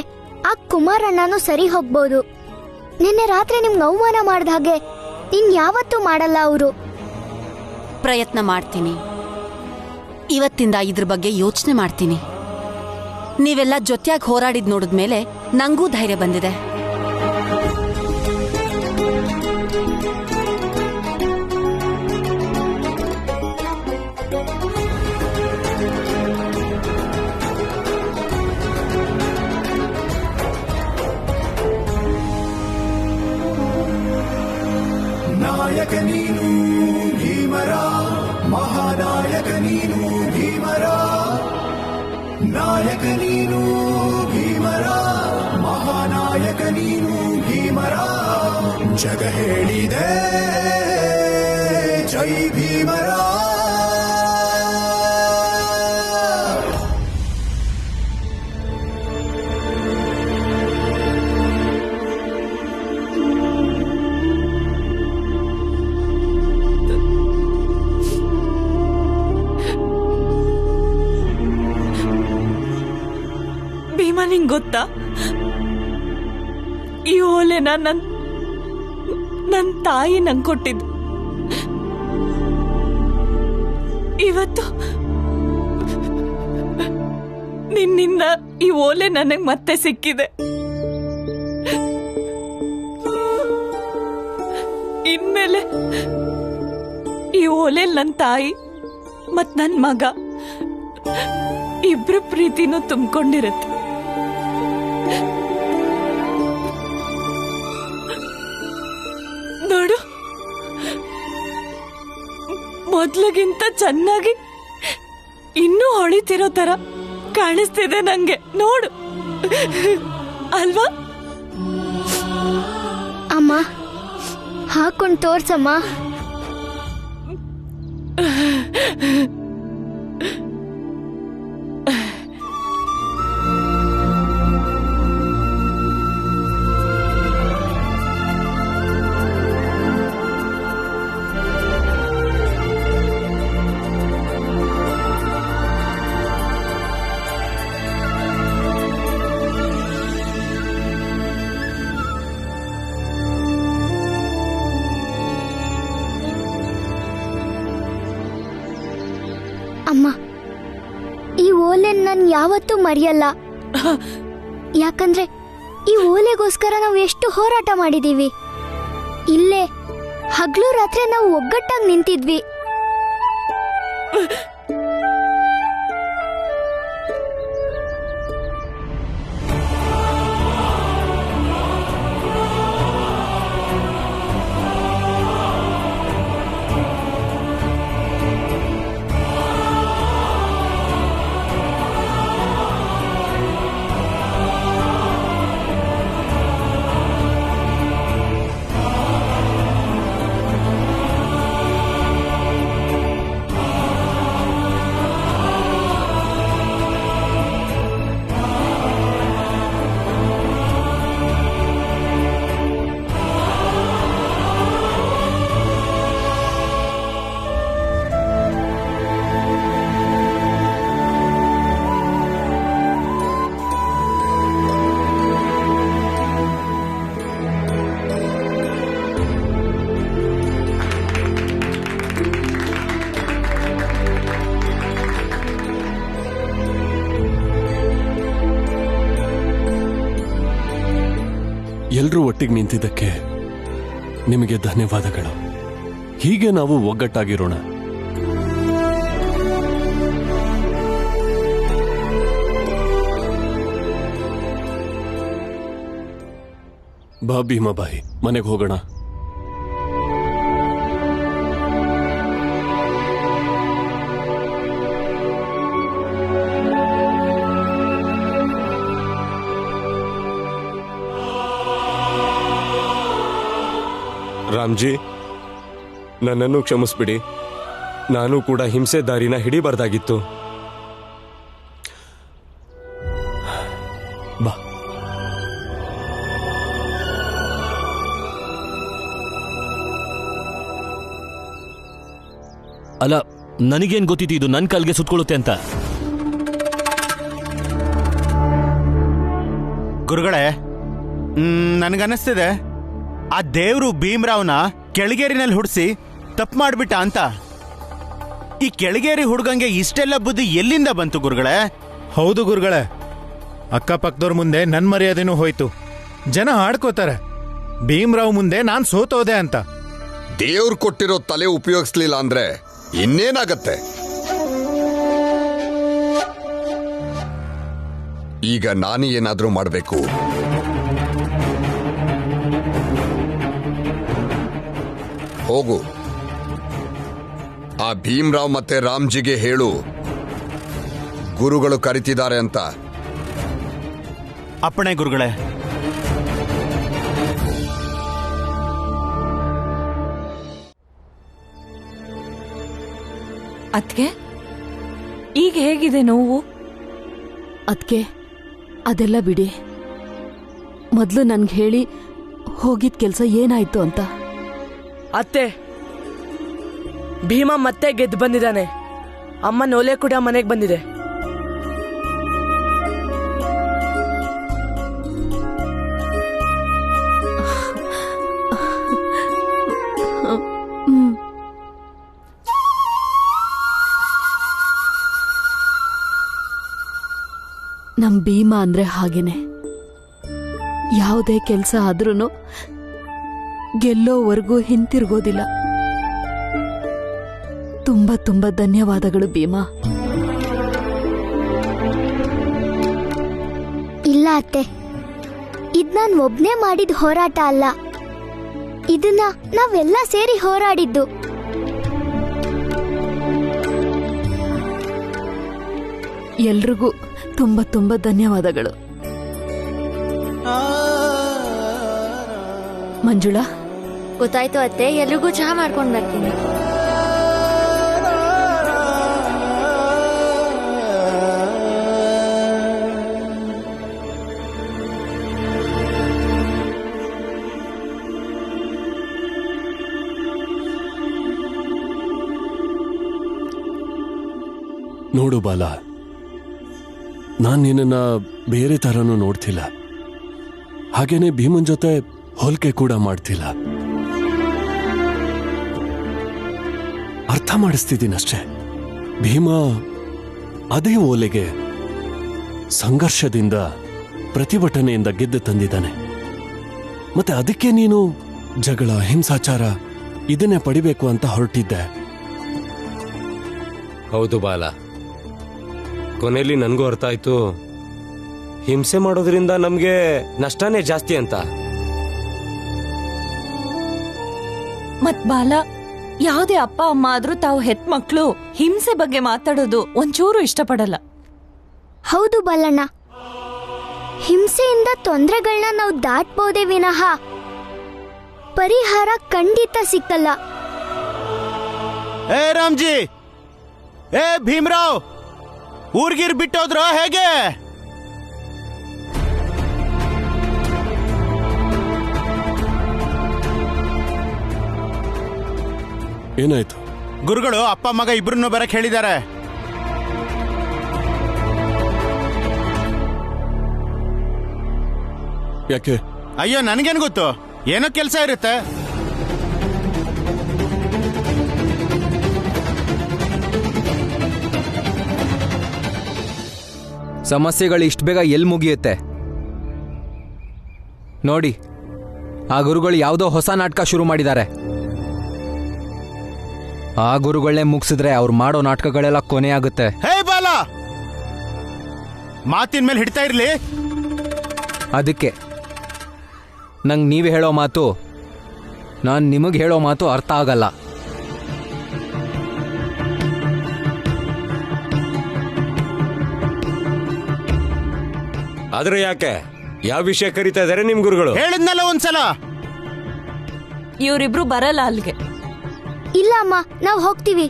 ಆ ಕುಮಾರಣ್ಣನೂ ಸರಿ ಹೋಗ್ಬೋದು. ನಿನ್ನೆ ರಾತ್ರಿ ನಿಮ್ಗೆ ಅವಮಾನ ಮಾಡ್ದ ಹಾಗೆ ಇನ್ಯಾವತ್ತೂ ಮಾಡಲ್ಲ ಅವರು. ಪ್ರಯತ್ನ ಮಾಡ್ತೀನಿ. ಇವತ್ತಿಂದ ಇದ್ರ ಬಗ್ಗೆ ಯೋಚನೆ ಮಾಡ್ತೀನಿ. ನೀವೆಲ್ಲ ಜೊತೆಯಾಗಿ ಹೋರಾಡಿದ್ ನೋಡಿದ್ಮೇಲೆ ನಂಗೂ ಧೈರ್ಯ ಬಂದಿದೆ. ನಾಯಕ ನೀನು ಭೀಮರ, ಮಹಾನಾಯಕ ನೀನು ಭೀಮರ. ನಾಯಕ ನೀನು ಭೀಮರ, ಮಹಾನಾಯಕ ನೀನು ಭೀಮರ. ಜಗ ಹೇಳಿದೆ ಜೈ ಭೀಮರ. ಭೀಮಾ, ನಿಂಗ್ ಗೊತ್ತಾ, ಈ ಓಲೆನ ನನ್ ತಾಯಿ ನಂಗೆ ಕೊಟ್ಟಿದ್ದು. ಇವತ್ತು ನಿನ್ನಿಂದ ಈ ಓಲೆ ನನಗೆ ಮತ್ತೆ ಸಿಕ್ಕಿದೆ. ಇನ್ಮೇಲೆ ಈ ಓಲೆ ನನ್ನ ತಾಯಿ ಮತ್ ನನ್ ಮಗ ಇಬ್ರು ಪ್ರೀತಿನೂ ತುಂಬಿಕೊಂಡಿರತ್ತೆ. ನೋಡು, ಮೊದ್ಲಿಗಿಂತ ಚೆನ್ನಾಗಿ ಇನ್ನೂ ಹೊಳಿತಿರೋ ತರ ಕಾಣಿಸ್ತಿದೆ ನಂಗೆ. ನೋಡು, ಅಲ್ವಾ? ಅಮ್ಮ, ಹಾಕೊಂಡ್ ತೋರ್ಸಮ್ಮ. ಅಮ್ಮ, ಈ ಓಲೆ ನಾನು ಯಾವತ್ತೂ ಮರೆಯಲ್ಲ. ಯಾಕಂದ್ರೆ ಈ ಓಲೆಗೋಸ್ಕರ ನಾವು ಎಷ್ಟು ಹೋರಾಟ ಮಾಡಿದೀವಿ. ಇಲ್ಲೇ ಹಗ್ಲು ರಾತ್ರಿ ನಾವು ಒಗ್ಗಟ್ಟಾಗಿ ನಿಂತಿದ್ವಿ. ನೀವೆಲ್ಲರೂ ಒಟ್ಟಿಗೆ ನಿಂತಿದ್ದಕ್ಕೆ ನಿಮಗೆ ಧನ್ಯವಾದಗಳು. ಹೀಗೆ ನಾವು ಒಗ್ಗಟ್ಟಾಗಿರೋಣ. ಬಾ ಭೀಮಾಬಾಯಿ, ಮನೆಗೆ ಹೋಗೋಣ. ರಾಮ್ಜಿ, ನನ್ನನ್ನು ಕ್ಷಮಿಸ್ಬಿಡಿ. ನಾನು ಕೂಡ ಹಿಂಸೆ ದಾರಿನ ಹಿಡಿಬಾರ್ದಾಗಿತ್ತು. ಬಾ. ಅಲ್ಲ, ನನಗೇನ್ ಗೊತ್ತಿತ್ತು ಇದು ನನ್ನ ಕಾಲ್ಗೆ ಸುತ್ಕೊಳ್ಳುತ್ತೆ ಅಂತ? ಗುರುಗಳೇ, ನನಗನ್ನಿಸ್ತಿದೆ ಆ ದೇವ್ರು ಭೀಮ್ರಾವ್ನ ಕೆಳಗೇರಿನಲ್ಲಿ ಹುಡ್ಸಿ ತಪ್ಪು ಮಾಡ್ಬಿಟ್ಟ ಅಂತ. ಈ ಕೆಳಗೇರಿ ಹುಡುಗಂಗೆ ಇಷ್ಟೆಲ್ಲ ಬುದ್ಧಿ ಎಲ್ಲಿಂದ ಬಂತು ಗುರುಗಳೇ? ಹೌದು ಗುರುಗಳೇ, ಅಕ್ಕಪಕ್ಕದವ್ರ ಮುಂದೆ ನನ್ನ ಮರ್ಯಾದೆನೂ ಹೋಯ್ತು. ಜನ ಆಡ್ಕೋತಾರೆ ಭೀಮ್ರಾವ್ ಮುಂದೆ ನಾನ್ ಸೋತೋದೆ ಅಂತ. ದೇವ್ರು ಕೊಟ್ಟಿರೋ ತಲೆ ಉಪಯೋಗಿಸ್ಲಿಲ್ಲ ಅಂದ್ರೆ ಇನ್ನೇನಾಗತ್ತೆ? ಈಗ ನಾನು ಏನಾದ್ರೂ ಮಾಡಬೇಕು. ಹೋಗು, ಆ ಭೀಮ್ರಾವ್ ಮತ್ತೆ ರಾಮ್ಜಿಗೆ ಹೇಳು ಗುರುಗಳು ಕರಿತಿದ್ದಾರೆ ಅಂತ. ಅಪ್ಪಣೆ ಗುರುಗಳೇ. ಅದ್ಕೆ ಈಗ ಹೇಗಿದೆ ನೋವು? ಅದ್ಕೆ ಅದೆಲ್ಲ ಬಿಡಿ. ಮೊದಲು ನನ್ಗೆ ಹೇಳಿ ಹೋಗಿದ್ ಕೆಲ್ಸ ಏನಾಯ್ತು ಅಂತ. ಅತ್ತೆ, ಭೀಮಾ ಮತ್ತೆ ಗೆದ್ದು ಬಂದಿದ್ದಾನೆ. ಅಮ್ಮ ನೋಲೆ ಕೂಡ ಮನೆಗೆ ಬಂದಿದೆ. ನಮ್ ಭೀಮಾ ಅಂದ್ರೆ ಹಾಗೇನೆ. ಯಾವುದೇ ಕೆಲ್ಸ ಆದ್ರೂ ಗೆಲ್ಲೋವರೆಗೂ ಹಿಂತಿರುಗೋದಿಲ್ಲ. ತುಂಬಾ ತುಂಬಾ ಧನ್ಯವಾದಗಳು ಭೀಮಾ. ಇಲ್ಲ ಅತ್ತೆ, ಇದ್ ನಾನ್ ಒಬ್ನೇ ಮಾಡಿದ ಹೋರಾಟ ಅಲ್ಲ. ಇದನ್ನ ನಾವೆಲ್ಲ ಸೇರಿ ಹೋರಾಡಿದ್ದು. ಎಲ್ರಿಗೂ ತುಂಬಾ ತುಂಬಾ ಧನ್ಯವಾದಗಳು. ಮಂಜುಳಾ, ಗೊತ್ತಾಯ್ತು ಅತ್ತೆ, ಎಲ್ರಿಗೂ ಚಹಾ ಮಾಡ್ಕೊಂಡ್ ಬರ್ತೀನಿ. ನೋಡು ಬಾಲ, ನಾನ್ ನಿನ್ನ ಬೇರೆ ತರನೂ ನೋಡ್ತಿಲ್ಲ, ಹಾಗೇನೆ ಭೀಮನ್ ಜೊತೆ ಹೋಲಿಕೆ ಕೂಡ ಮಾಡ್ತಿಲ್ಲ. ಅರ್ಥ ಮಾಡಿಸ್ತಿದ್ದೀನಷ್ಟೇ. ಭೀಮ ಅದೇ ಓಲೆಗೆ ಸಂಘರ್ಷದಿಂದ, ಪ್ರತಿಭಟನೆಯಿಂದ ಗೆದ್ದು ತಂದಿದ್ದಾನೆ. ಮತ್ತೆ ಅದಕ್ಕೆ ನೀನು ಜಗಳ, ಹಿಂಸಾಚಾರ ಇದನ್ನೇ ಪಡಿಬೇಕು ಅಂತ ಹೊರಟಿದ್ದೆ. ಹೌದು ಬಾಲ, ಕೊನೆಯಲ್ಲಿ ನನಗೂ ಅರ್ಥ ಆಯ್ತು, ಹಿಂಸೆ ಮಾಡೋದ್ರಿಂದ ನಮ್ಗೆ ನಷ್ಟನೇ ಜಾಸ್ತಿ ಅಂತ. ಮತ್ ಬಾಲ, ಯಾವುದೇ ಅಪ್ಪ ಅಮ್ಮ ಆದ್ರೂ ತಾವು ಹೆತ್ ಮಕ್ಳು ಹಿಂಸೆ ಬಗ್ಗೆ ಮಾತಾಡೋದು ಒಂಚೂರು ಇಷ್ಟಪಡಲ್ಲ. ಹೌದು ಬಾಲಣ್ಣ, ಹಿಂಸೆಯಿಂದ ತೊಂದರೆಗಳನ್ನ ನಾವು ದಾಟ್ಬೋದೇ ವಿನಃ ಪರಿಹಾರ ಖಂಡಿತ ಸಿಕ್ಕಲ್ಲ. ಏ ರಾಮ್ಜಿ, ಏ ಭೀಮ್ರಾವ್, ಊರ್ಗಿರ್ ಬಿಟ್ಟೋದ್ರ ಹೇಗೆ? ಏನಾಯ್ತು? ಗುರುಗಳು ಅಪ್ಪ ಮಗ ಇಬ್ರನ್ನು ಬರಕ್ ಹೇಳಿದ್ದಾರೆ. ಯಾಕೆ? ಅಯ್ಯೋ, ನನಗೇನು ಗೊತ್ತು, ಏನೋ ಕೆಲಸ ಇರುತ್ತೆ. ಸಮಸ್ಯೆಗಳು ಇಷ್ಟು ಬೇಗ ಎಲ್ಲಿ ಮುಗಿಯುತ್ತೆ ನೋಡಿ. ಆ ಗುರುಗಳು ಯಾವುದೋ ಹೊಸ ನಾಟಕ ಶುರು ಮಾಡಿದ್ದಾರೆ. ಆ ಗುರುಗಳನ್ನೇ ಮುಗಿಸಿದ್ರೆ ಅವ್ರು ಮಾಡೋ ನಾಟಕಗಳೆಲ್ಲ ಕೊನೆ ಆಗುತ್ತೆ. ಹೇ ಬಾಲ, ಮಾತಿನ ಮೇಲೆ ಹಿಡ್ತಾ ಇರ್ಲಿ. ಅದಕ್ಕೆ ನಂಗೆ ನೀವು ಹೇಳೋ ಮಾತು ನಾನು ನಿಮಗೆ ಹೇಳೋ ಮಾತು ಅರ್ಥ ಆಗಲ್ಲ. ಆದ್ರೆ ಯಾಕೆ, ಯಾವ ವಿಷಯ ಕರೀತಾ ಇದಾರೆ ನಿಮ್ ಗುರುಗಳು? ಹೇಳಿದ್ನಲ್ಲ ಒಂದ್ಸಲ. ಇವರಿಬ್ರು ಬರಲ್ಲ ಅಲ್ಲಿಗೆ. ಇಲ್ಲ ಅಮ್ಮ, ನಾವು ಹೋಗ್ತೀವಿ.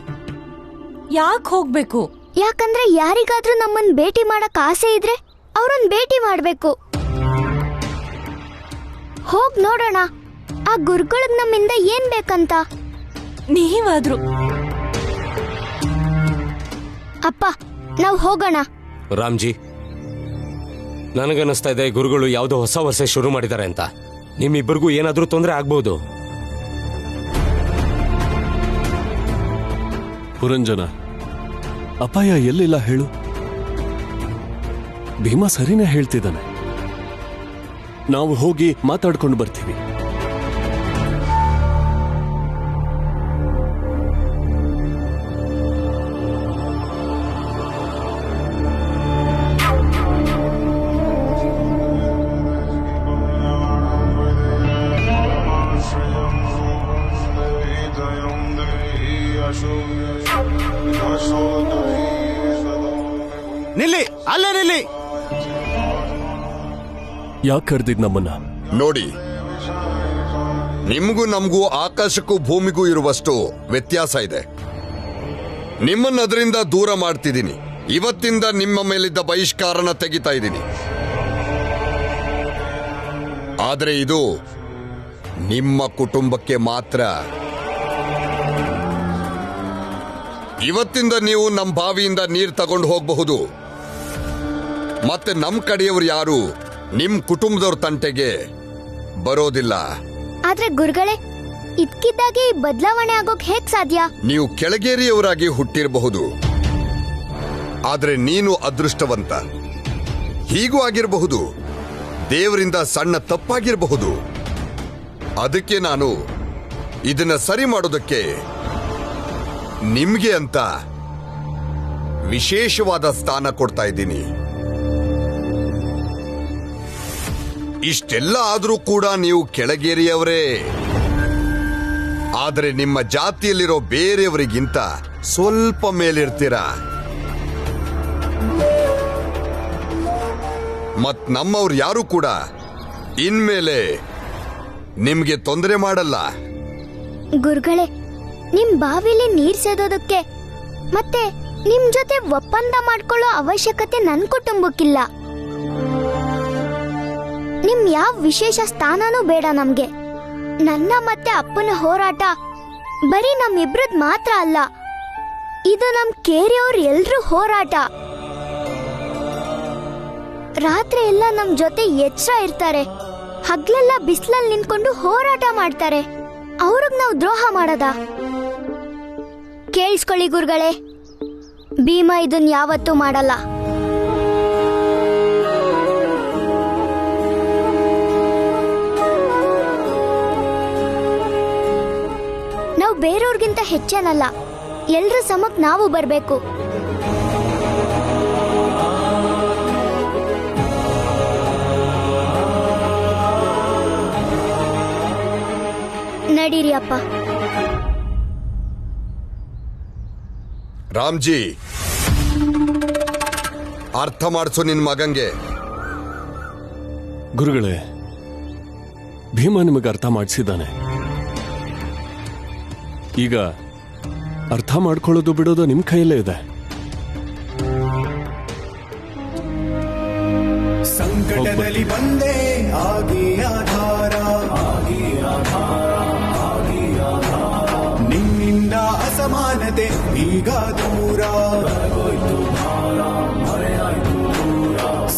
ಯಾಕೆ ಹೋಗ್ಬೇಕು? ಯಾಕಂದ್ರೆ ಯಾರಿಗಾದ್ರೂ ನಮ್ಮನ್ ಭೇಟಿ ಮಾಡಕ್ ಆಸೆ ಇದ್ರೆ ಅವ್ರನ್ನ ಭೇಟಿ ಮಾಡ್ಬೇಕು. ಹೋಗ್ ನೋಡೋಣ ಆ ಗುರುಗಳಿಗೆ ನಮ್ಮಿಂದ ಏನ್ ಬೇಕಂತ. ನೀವಾದ್ರು. ಅಪ್ಪ, ನಾವು ಹೋಗೋಣ. ರಾಮ್ಜಿ, ನನಗನ್ನಿಸ್ತಾ ಇದೆ ಗುರುಗಳು ಯಾವುದೋ ಹೊಸ ವರ್ಷ ಶುರು ಮಾಡಿದ್ದಾರೆ ಅಂತ. ನಿಮ್ಮಿಬ್ಬರಿಗೂ ಏನಾದ್ರೂ ತೊಂದರೆ ಆಗ್ಬಹುದು. ಪುರಂಜನ, ಅಪಾಯ ಎಲ್ಲಿಲ್ಲ ಹೇಳು. ಭೀಮಾ ಸರಿನೇ ಹೇಳ್ತಿದ್ದಾನೆ. ನಾವು ಹೋಗಿ ಮಾತಾಡ್ಕೊಂಡು ಬರ್ತೀವಿ. ನಿಲ್ಲಿ, ಅಲ್ಲೇ ನಿಲ್ಲಿ. ಯಾಕೆ ಕರೆದಿದ್ ನಮ್ಮನ್ನ? ನೋಡಿ, ನಿಮಗೂ ನಮಗೂ ಆಕಾಶಕ್ಕೂ ಭೂಮಿಗೂ ಇರುವಷ್ಟು ವ್ಯತ್ಯಾಸ ಇದೆ. ನಿಮ್ಮನ್ನ ಅದರಿಂದ ದೂರ ಮಾಡ್ತಿದ್ದೀನಿ. ಇವತ್ತಿಂದ ನಿಮ್ಮ ಮೇಲಿದ್ದ ಬಹಿಷ್ಕಾರನ ತೆಗಿತಾ ಇದ್ದೀನಿ. ಆದರೆ ಇದು ನಿಮ್ಮ ಕುಟುಂಬಕ್ಕೆ ಮಾತ್ರ. ಇವತ್ತಿಂದ ನೀವು ನಮ್ಮ ಬಾವಿಯಿಂದ ನೀರು ತಗೊಂಡು ಹೋಗಬಹುದು. ಮತ್ತೆ ನಮ್ಮ ಕಡೆಯವರು ಯಾರು ನಿಮ್ ಕುಟುಂಬದವ್ರ ತಂಟೆಗೆ ಬರೋದಿಲ್ಲ. ಆದ್ರೆ ಗುರುಗಳೇ, ಇದ್ಕಿದ್ದಾಗೆ ಈ ಬದಲಾವಣೆ ಆಗೋಕ್ ಹೇಗ್ ಸಾಧ್ಯ? ನೀವು ಕೆಳಗೇರಿಯವರಾಗಿ ಹುಟ್ಟಿರಬಹುದು, ಆದ್ರೆ ನೀನು ಅದೃಷ್ಟವಂತ. ಹೀಗೂ ಆಗಿರಬಹುದು, ದೇವರಿಂದ ಸಣ್ಣ ತಪ್ಪಾಗಿರಬಹುದು. ಅದಕ್ಕೆ ನಾನು ಇದನ್ನ ಸರಿ ಮಾಡೋದಕ್ಕೆ ನಿಮ್ಗೆ ಅಂತ ವಿಶೇಷವಾದ ಸ್ಥಾನ ಕೊಡ್ತಾ ಇದ್ದೀನಿ. ಇಷ್ಟೆಲ್ಲ ಆದ್ರೂ ಕೂಡ ನೀವು ಕೆಳಗೇರಿಯವರೇ. ಆದರೆ ನಿಮ್ಮ ಜಾತಿಯಲ್ಲಿರೋ ಬೇರೆಯವರಿಗಿಂತ ಸ್ವಲ್ಪ ಮೇಲಿರ್ತೀರ. ಮತ್ ನಮ್ಮವ್ರು ಯಾರು ಕೂಡ ಇನ್ಮೇಲೆ ನಿಮ್ಗೆ ತೊಂದರೆ ಮಾಡಲ್ಲ. ಗುರುಗಳೇ, ನಿಮ್ ಬಾವಿಲಿ ನೀರ್ ಸೇದೋದಕ್ಕೆ ಮತ್ತೆ ನಿಮ್ ಜೊತೆ ಒಪ್ಪಂದ ಮಾಡ್ಕೊಳ್ಳೋ ಅವಶ್ಯಕತೆ ನನ್ ಕುಟುಂಬಕ್ಕಿಲ್ಲ. ನಿಮ್ ಯಾವ ವಿಶೇಷ ಸ್ಥಾನನೂ ಬೇಡ ನಮ್ಗೆ. ನನ್ನ ಮತ್ತೆ ಅಪ್ಪನ ಹೋರಾಟ ಬರೀ ನಮ್ಮಿಬ್ರದ್ ಮಾತ್ರ ಅಲ್ಲ, ಇದು ನಮ್ ಕೇರಿಯವ್ರ ಎಲ್ರೂ ಹೋರಾಟ. ರಾತ್ರಿ ಎಲ್ಲ ನಮ್ ಜೊತೆ ಎಚ್ಚರ ಇರ್ತಾರೆ, ಹಗ್ಲೆಲ್ಲ ಬಿಸಿಲಲ್ಲಿ ನಿಂತ್ಕೊಂಡು ಹೋರಾಟ ಮಾಡ್ತಾರೆ. ಅವ್ರಿಗ್ ನಾವು ದ್ರೋಹ ಮಾಡದ? ಕೇಳಿಸ್ಕೊಳ್ಳಿ ಗುರುಗಳೇ, ಭೀಮ ಇದನ್ ಯಾವತ್ತೂ ಮಾಡಲ್ಲ. ನಾವು ಬೇರೆಯವ್ರಿಗಿಂತ ಹೆಚ್ಚೇನಲ್ಲ, ಎಲ್ರ ಸಮಕ್ ನಾವು ಬರ್ಬೇಕು. ನಡೀರಿ ಅಪ್ಪ. ರಾಮ್ಜಿ, ಅರ್ಥ ಮಾಡಿಸು ನಿನ್ ಮಗಂಗೆ. ಗುರುಗಳೇ, ಭೀಮ ನಿಮಗೆ ಅರ್ಥ ಮಾಡಿಸಿದ್ದಾನೆ. ಈಗ ಅರ್ಥ ಮಾಡ್ಕೊಳ್ಳೋದು ಬಿಡೋದು ನಿಮ್ ಕೈಯಲ್ಲೇ ಇದೆ. ಸಂಕಟದಲ್ಲಿ ಬಂದೆ ಆಗಿ ಆಧಾರ, ನಿನ್ನಿಂದ ಅಸಮಾನತೆ ಈಗ ದೂರ.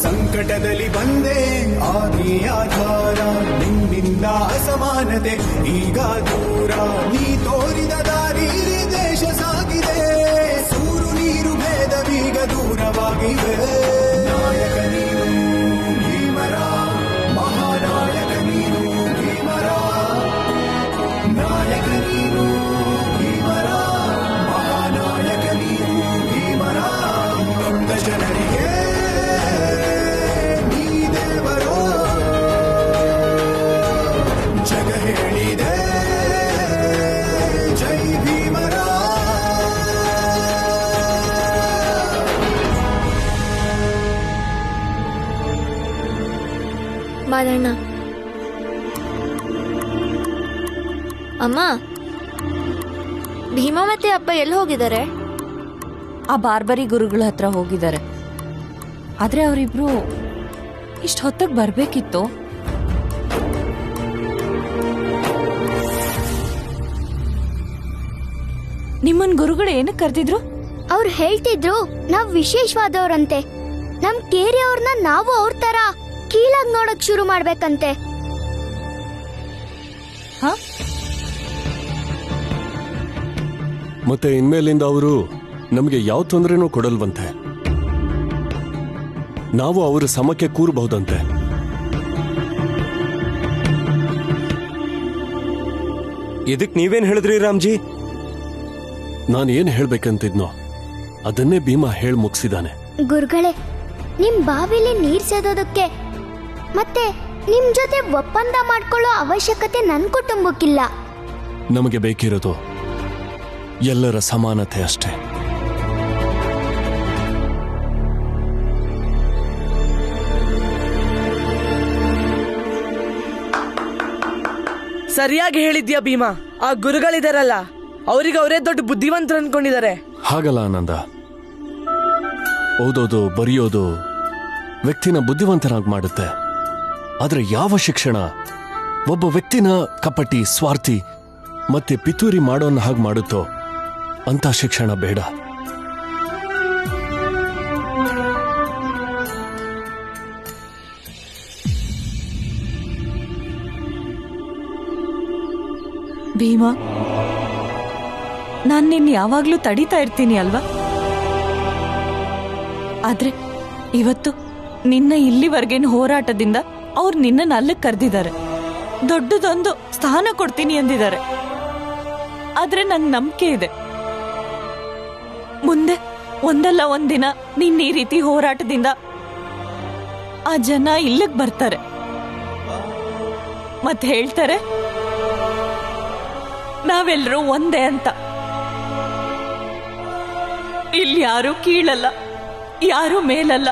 ಸಂಕಟದಲ್ಲಿ ಬಂದೆ ಆಗಿ ಆಧಾರ, ನಿನ್ನಿಂದ ಅಸಮಾನತೆ ಈಗ ದೂರ. ನೀ ತೋರಿದ ದಾರಿ ದೇಶ ಸಾಗಿದೆ, ಸೂರು ನೀರು ಭೇದವೀಗ ದೂರವಾಗಿವೆ. ನಾಯಕ ನೀನು ಭೀಮರ, ಮಹಾನಾಯಕ ನೀನು ಭೀಮರ. ಧನ್ಯವಾದಣ್ಣ. ಅಮ್ಮ, ಭೀಮಾ ಮತ್ತೆ ಅಪ್ಪ ಎಲ್ಲಿ ಹೋಗಿದ್ದಾರೆ? ಆ ಬಾರ್ಬರಿ ಗುರುಗಳ ಹತ್ರ ಹೋಗಿದ್ದಾರೆ. ಆದ್ರೆ ಅವರಿಬ್ರು ಇಷ್ಟ ಹೊತ್ತಿಗೆ ಬರ್ಬೇಕಿತ್ತು. ನಿಮ್ಮನ್ ಗುರುಗಳು ಏನಕ್ಕೆ ಕರೆದಿದ್ರು? ಅವ್ರು ಹೇಳ್ತಿದ್ರು ನಾವ್ ವಿಶೇಷವಾದವ್ರಂತೆ. ನಮ್ ಕೇರಿ ಅವ್ರನ್ನ ನಾವು ಅವ್ರ ತರ ಕೀಳಾಗ್ ನೋಡಕ್ ಶುರು ಮಾಡ್ಬೇಕಂತೆ. ಮತ್ತೆ ಇನ್ಮೇಲಿಂದ ಅವರು ನಮಗೆ ಯಾವ ತೊಂದರೆನೂ ಕೊಡಲ್ವಂತೆ. ನಾವು ಅವರ ಸಮಕ್ಕೆ ಕೂರಬಹುದಂತೆ. ಇದಕ್ ನೀವೇನ್ ಹೇಳಿದ್ರಿ ರಾಮ್ಜಿ? ನಾನೇನ್ ಹೇಳ್ಬೇಕಂತಿದ್ನೋ ಅದನ್ನೇ ಭೀಮಾ ಹೇಳ್ ಮುಗಿಸಿದಾನೆ. ಗುರುಗಳೇ, ನಿಮ್ ಬಾವಿಲಿ ನೀರ್ ಸೇದೋದಕ್ಕೆ ಮತ್ತೆ ನಿಮ್ ಜೊತೆ ಒಪ್ಪಂದ ಮಾಡ್ಕೊಳ್ಳೋ ಅವಶ್ಯಕತೆ ನನ್ ಕುಟುಂಬಕ್ಕಿಲ್ಲ. ನಮಗೆ ಬೇಕಿರೋದು ಎಲ್ಲರ ಸಮಾನತೆ ಅಷ್ಟೇ. ಸರಿಯಾಗಿ ಹೇಳಿದ್ಯಾ ಭೀಮಾ. ಆ ಗುರುಗಳಿದಾರಲ್ಲ, ಅವ್ರಿಗೆ ಅವರೇ ದೊಡ್ಡ ಬುದ್ಧಿವಂತರು ಅನ್ಕೊಂಡಿದ್ದಾರೆ. ಹಾಗಲ್ಲ ಆನಂದ, ಓದೋದು ಬರೆಯೋದು ವ್ಯಕ್ತಿನ ಬುದ್ಧಿವಂತನಾಗಿ ಮಾಡುತ್ತೆ. ಆದ್ರೆ ಯಾವ ಶಿಕ್ಷಣ ಒಬ್ಬ ವ್ಯಕ್ತಿನ ಕಪಟಿ, ಸ್ವಾರ್ಥಿ ಮತ್ತೆ ಪಿತೂರಿ ಮಾಡೋನ್ನ ಹಾಗೆ ಮಾಡುತ್ತೋ ಅಂತ ಶಿಕ್ಷಣ ಬೇಡ. ಭೀಮಾ, ನಾನ್ ನಿನ್ನ ಯಾವಾಗ್ಲೂ ತಡೀತಾ ಇರ್ತೀನಿ ಅಲ್ವಾ? ಆದ್ರೆ ಇವತ್ತು ನಿನ್ನ ಇಲ್ಲಿವರೆಗಿನ ಹೋರಾಟದಿಂದ ಅವ್ರು ನಿನ್ನ ಅಲ್ಲಿಗೆ ಕರೆದಿದ್ದಾರೆ. ದೊಡ್ಡದೊಂದು ಸ್ಥಾನ ಕೊಡ್ತೀನಿ ಅಂದಿದ್ದಾರೆ. ಆದ್ರೆ ನನ್ ನಂಬಿಕೆ ಇದೆ, ಮುಂದೆ ಒಂದಲ್ಲ ಒಂದಿನ ನಿನ್ನ ಈ ರೀತಿ ಹೋರಾಟದಿಂದ ಆ ಜನ ಇಲ್ಲಿಗೆ ಬರ್ತಾರೆ ಮತ್ತೆ ಹೇಳ್ತಾರೆ ನಾವೆಲ್ಲರೂ ಒಂದೇ ಅಂತ. ಇಲ್ಲಿ ಯಾರು ಕೀಳಲ್ಲ, ಯಾರು ಮೇಲಲ್ಲ.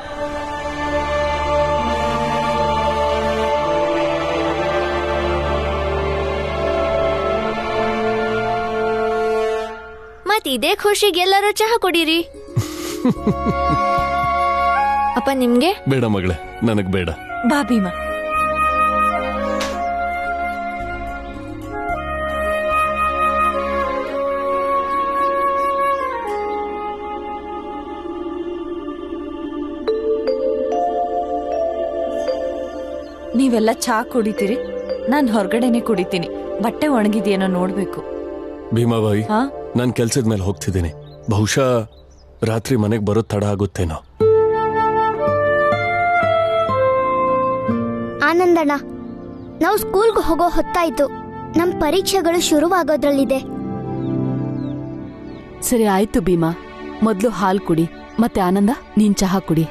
ಮತ್ ಇದೇ ಖುಷಿಗೆ ಎಲ್ಲರೂ ಚಹಾ ಕುಡೀರಿ. ಅಪ್ಪ ನಿಮ್ಗೆ? ಬೇಡ ಮಗಳೇ, ನನಗ್ ಬೇಡ. ಬಾ ಭೀಮಾ. ನೀವೆಲ್ಲ ಚಹಾ ಕುಡಿತೀರಿ, ನಾನ್ ಹೊರಗಡೆನೆ ಕುಡಿತೀನಿ. ಬಟ್ಟೆ ಒಣಗಿದೆಯೇನೋ ನೋಡ್ಬೇಕು. ಭೀಮಾಬಾಯಿ, ನಾನ್ ಕೆಲ್ಸದ ಮೇಲೆ ಹೋಗ್ತಿದ್ದೀನಿ. ಬಹುಶಃ ರಾತ್ರಿ ಮನೆಗೆ ಬರೋದ್ ತಡ ಆಗುತ್ತೇನೋ. ಆನಂದಣ್ಣ, ನಾವು ಸ್ಕೂಲ್ಗೆ ಹೋಗೋ ಹೊತ್ತಾಯ್ತು. ನಮ್ ಪರೀಕ್ಷೆಗಳು ಶುರುವಾಗೋದ್ರಲ್ಲಿದೆ. ಸರಿ ಆಯ್ತು ಭೀಮಾ, ಮೊದ್ಲು ಹಾಲು ಕುಡಿ. ಮತ್ತೆ ಆನಂದ, ನೀನ್ ಚಹಾ ಕುಡಿ,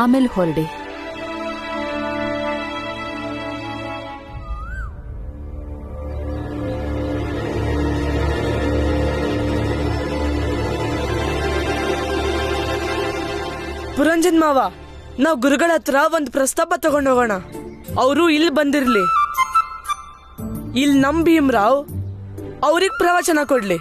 ಆಮೇಲೆ ಹೊರಡಿ. ಪುರಂಜನ್ ಮಾವ, ನಾವ್ ಗುರುಗಳ ಹತ್ರ ಒಂದ್ ಪ್ರಸ್ತಾಪ ತಗೊಂಡೋಗೋಣ. ಅವರು ಇಲ್ಲಿ ಬಂದಿರ್ಲಿ. ಇಲ್ಲಿ ನಮ್ ಭೀಮ್ರಾವ್ ಅವ್ರಿಗೆ ಪ್ರವಚನ ಕೊಡ್ಲಿ.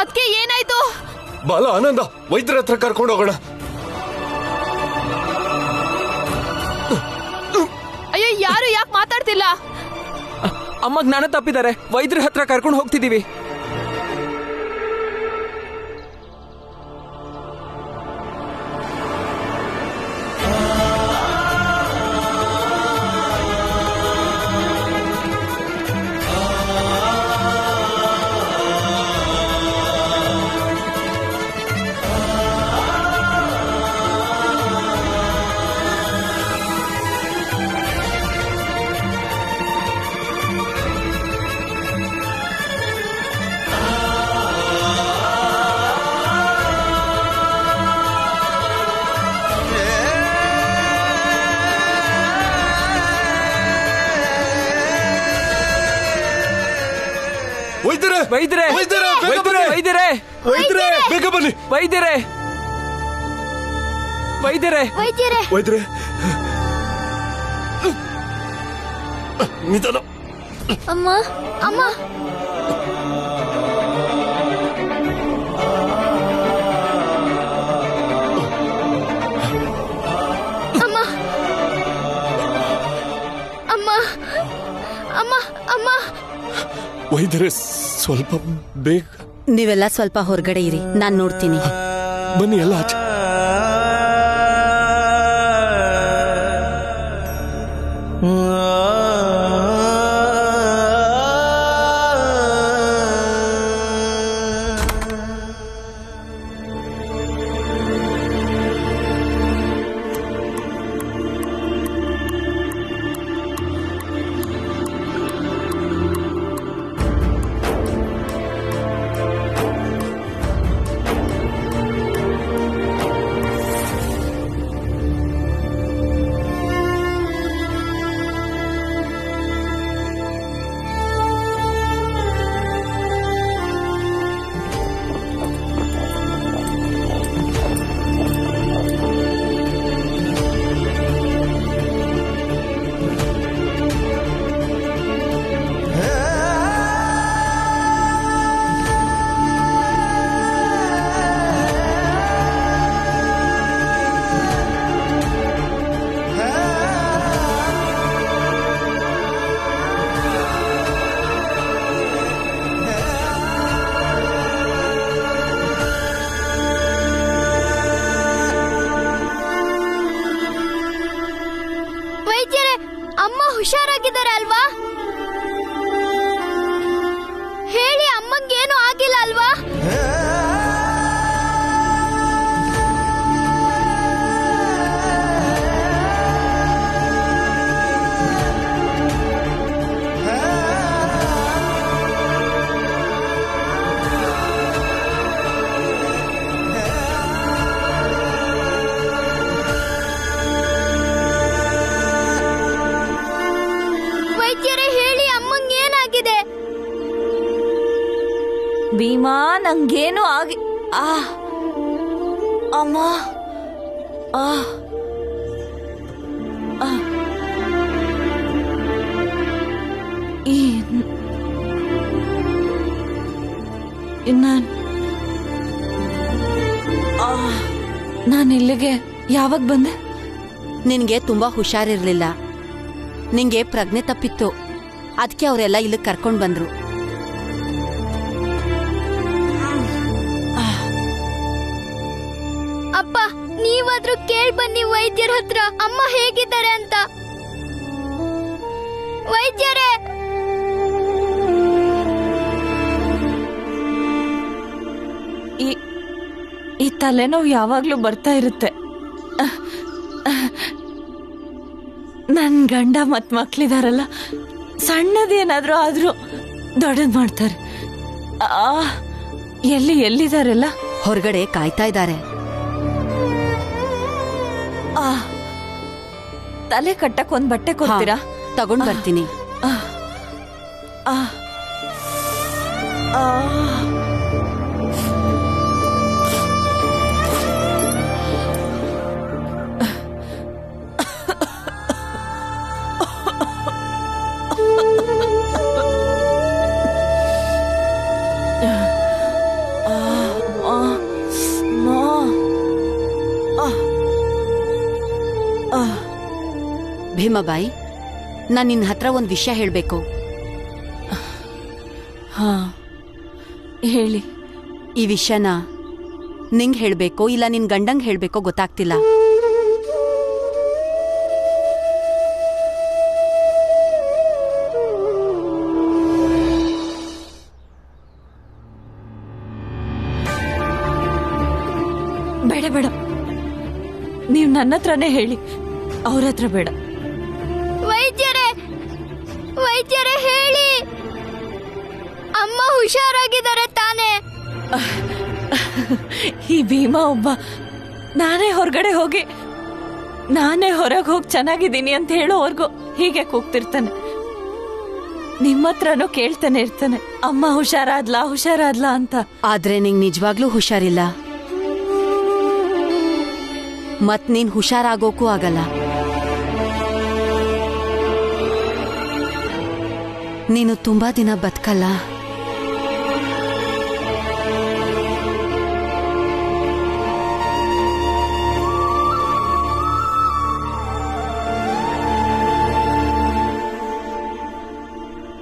ಅದಕ್ಕೆ ಏನಾಯ್ತು? ಬಾಲ, ಆನಂದ, ವೈದ್ಯರ ಹತ್ರ ಕರ್ಕೊಂಡು ಹೋಗೋಣ. ಅಯ್ಯೋ, ಯಾರು ಯಾಕೆ ಮಾತಾಡ್ತಿಲ್ಲ? ಅಮ್ಮ ಜ್ಞಾನ ತಪ್ಪಿದ್ದಾರೆ, ವೈದ್ಯರ ಹತ್ರ ಕರ್ಕೊಂಡು ಹೋಗ್ತಿದೀವಿ. ವೈದ್ಯರೇ ವೈದ್ಯರೇ ವೈದ್ಯರೇ ವೈದ್ಯರೇ ವೈದ್ಯರೇ ಬೇಗ ಬನ್ನಿ ವೈದ್ಯರೇ ವೈದ್ಯರೇ ವೈದ್ಯರೇ ವೈದ್ಯರೇ ನಿಧಾನ ಅಮ್ಮ ಅಮ್ಮ ಅಮ್ಮ ಅಮ್ಮ ಅಮ್ಮ ಅಮ್ಮ ವೈದ್ಯರೇ ಸ್ವಲ್ಪ ಬೇಗ ನೀವೆಲ್ಲ ಸ್ವಲ್ಪ ಹೊರಗಡೆ ಇರಿ, ನಾನ್ ನೋಡ್ತೀನಿ. ಬನ್ನಿ ಎಲ್ಲ ಆಚೆ. ಅಮ್ಮ ಹುಷಾರಾಗಿದ್ದಾರೆ ಅಲ್ವಾ? ಹೇಳಿ, ಅಮ್ಮಂಗೇನು ಆಗಿಲ್ಲ ಅಲ್ವಾ? ಭೀಮಾ, ನಂಗೇನು ಆಗಿ ಅಮ್ಮ ನಾನು ಇಲ್ಲಿಗೆ ಯಾವಾಗ ಬಂದೆ? ನಿನ್ಗೆ ತುಂಬಾ ಹುಷಾರಿರ್ಲಿಲ್ಲ, ನಿಂಗೆ ಪ್ರಜ್ಞೆ ತಪ್ಪಿತ್ತು, ಅದಕ್ಕೆ ಅವರೆಲ್ಲ ಇಲ್ಲಿಗೆ ಕರ್ಕೊಂಡ್ ಬಂದ್ರು. ಅಪ್ಪ, ನೀವಾದ್ರೂ ಕೇಳ್ ಬನ್ನಿ ವೈದ್ಯರ ಹತ್ರ, ಅಮ್ಮ ಹೇಗಿದ್ದಾರೆ ಅಂತ. ವೈದ್ಯರೇ, ಈ ತಲೆನೋವು ಯಾವಾಗ್ಲೂ ಬರ್ತಾ ಇರುತ್ತೆ. ನನ್ ಗಂಡ ಮತ್ ಮಕ್ಳಿದಾರಲ್ಲ, ಸಣ್ಣದೇನಾದ್ರೂ ಆದ್ರೂ ದೊಡ್ಡದ್ ಮಾಡ್ತಾರೆ. ಎಲ್ಲಿದಾರೆಲ್ಲ? ಹೊರಗಡೆ ಕಾಯ್ತಾ ಇದ್ದಾರೆ. ತಲೆ ಕಟ್ಟಕ್ ಒಂದ್ ಬಟ್ಟೆ ಕೊಡ್ತೀರಾ? ತಗೊಂಡ್ ಬರ್ತೀನಿ. ಭೀಮಾಬಾಯಿ, ನಾನ್ ನಿನ್ನ ಹತ್ರ ಒಂದ್ ವಿಷಯ ಹೇಳ್ಬೇಕು. ಹೇಳಿ. ಈ ವಿಷಯನ ನಿಂಗ್ ಹೇಳ್ಬೇಕೋ ಇಲ್ಲ ನಿನ್ ಗಂಡಂಗ್ ಹೇಳ್ಬೇಕೋ ಗೊತ್ತಾಗ್ತಿಲ್ಲ. ಬೇಡ ಬೇಡ, ನೀವ್ ನನ್ನ ಹತ್ರನೇ ಹೇಳಿ, ಅವ್ರ ಹತ್ರ ಬೇಡ. ವೈದ್ಯರೇ ಹೇಳಿ, ಅಮ್ಮ ಹುಷಾರಾಗಿದ್ದಾರೆ ತಾನೇ? ಈ ಭೀಮಾ ಒಬ್ಬ ನಾನೇ ಹೊರಗೆ ಹೋಗಿ ಚೆನ್ನಾಗಿದ್ದೀನಿ ಅಂತ ಹೇಳೋವರೆಗೂ ಹೀಗೆ ಕೂಗ್ತಿರ್ತಾನೆ. ನಿಮ್ಮ ಹತ್ರನೂ ಕೇಳ್ತಾನೆ ಇರ್ತಾನೆ, ಅಮ್ಮ ಹುಷಾರಾದ್ಲಾ ಅಂತ. ಆದ್ರೆ ನಿಂಗ್ ನಿಜವಾಗ್ಲೂ ಹುಷಾರಿಲ್ಲ, ಮತ್ ನೀನ್ ಹುಷಾರಾಗೋಕೂ ಆಗಲ್ಲ. ನೀನು ತುಂಬಾ ದಿನ ಬದುಕಲ್ಲ.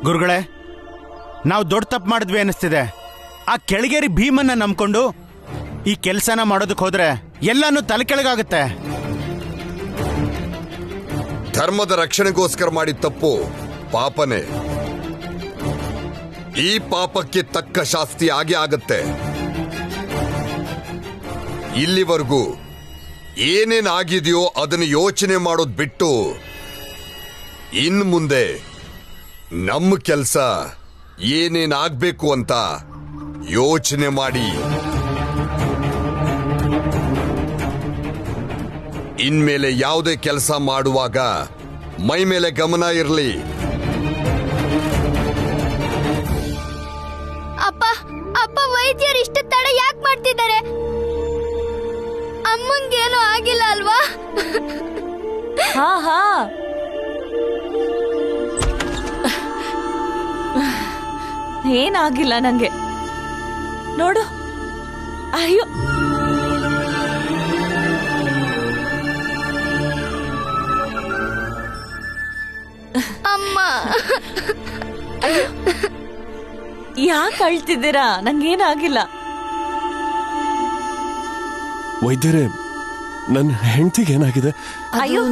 ಗುರುಗಳೇ, ನಾವು ದೊಡ್ಡ ತಪ್ಪು ಮಾಡಿದ್ವಿ ಅನ್ನಿಸ್ತಿದೆ. ಆ ಕೆಳಗೇರಿ ಭೀಮನ್ನ ನಂಬ್ಕೊಂಡು ಈ ಕೆಲಸನ ಮಾಡೋದಕ್ಕೆ ಹೋದ್ರೆ ಎಲ್ಲಾನು ತಲೆ ಕೆಳಗಾಗುತ್ತೆ. ಧರ್ಮದ ರಕ್ಷಣೆಗೋಸ್ಕರ ಮಾಡಿದ ತಪ್ಪು ಪಾಪನೇ. ಈ ಪಾಪಕ್ಕೆ ತಕ್ಕ ಶಾಸ್ತಿ ಆಗೇ ಆಗತ್ತೆ. ಇಲ್ಲಿವರೆಗೂ ಏನೇನಾಗಿದೆಯೋ ಅದನ್ನು ಯೋಚನೆ ಮಾಡೋದು ಬಿಟ್ಟು ಇನ್ನು ಮುಂದೆ ನಮ್ಮ ಕೆಲಸ ಏನೇನಾಗಬೇಕು ಅಂತ ಯೋಚನೆ ಮಾಡಿ. ಇನ್ಮೇಲೆ ಯಾವುದೇ ಕೆಲಸ ಮಾಡುವಾಗ ಮೈ ಮೇಲೆ ಗಮನ ಇರಲಿ. ಅಪ್ಪ ವೈದ್ಯರು ಇಷ್ಟು ತಡ ಯಾಕೆ ಮಾಡ್ತಿದ್ದಾರೆ? ಅಮ್ಮಂಗೇನು ಆಗಿಲ್ಲ ಅಲ್ವಾ? ಹಾ ಏನಾಗಿಲ್ಲ ನಂಗೆ. ನೋಡು, ಅಯ್ಯೋ ಅಮ್ಮ, ಯಾಕೆ ಅಳ್ತಿದ್ದೀರಾ? ನಂಗೇನಾಗಿಲ್ಲ. ವೈದ್ಯರೇ, ನನ್ನ ಹೆಂಡತಿಗೆ ಏನಾಗಿದೆ? ಅಯ್ಯೋ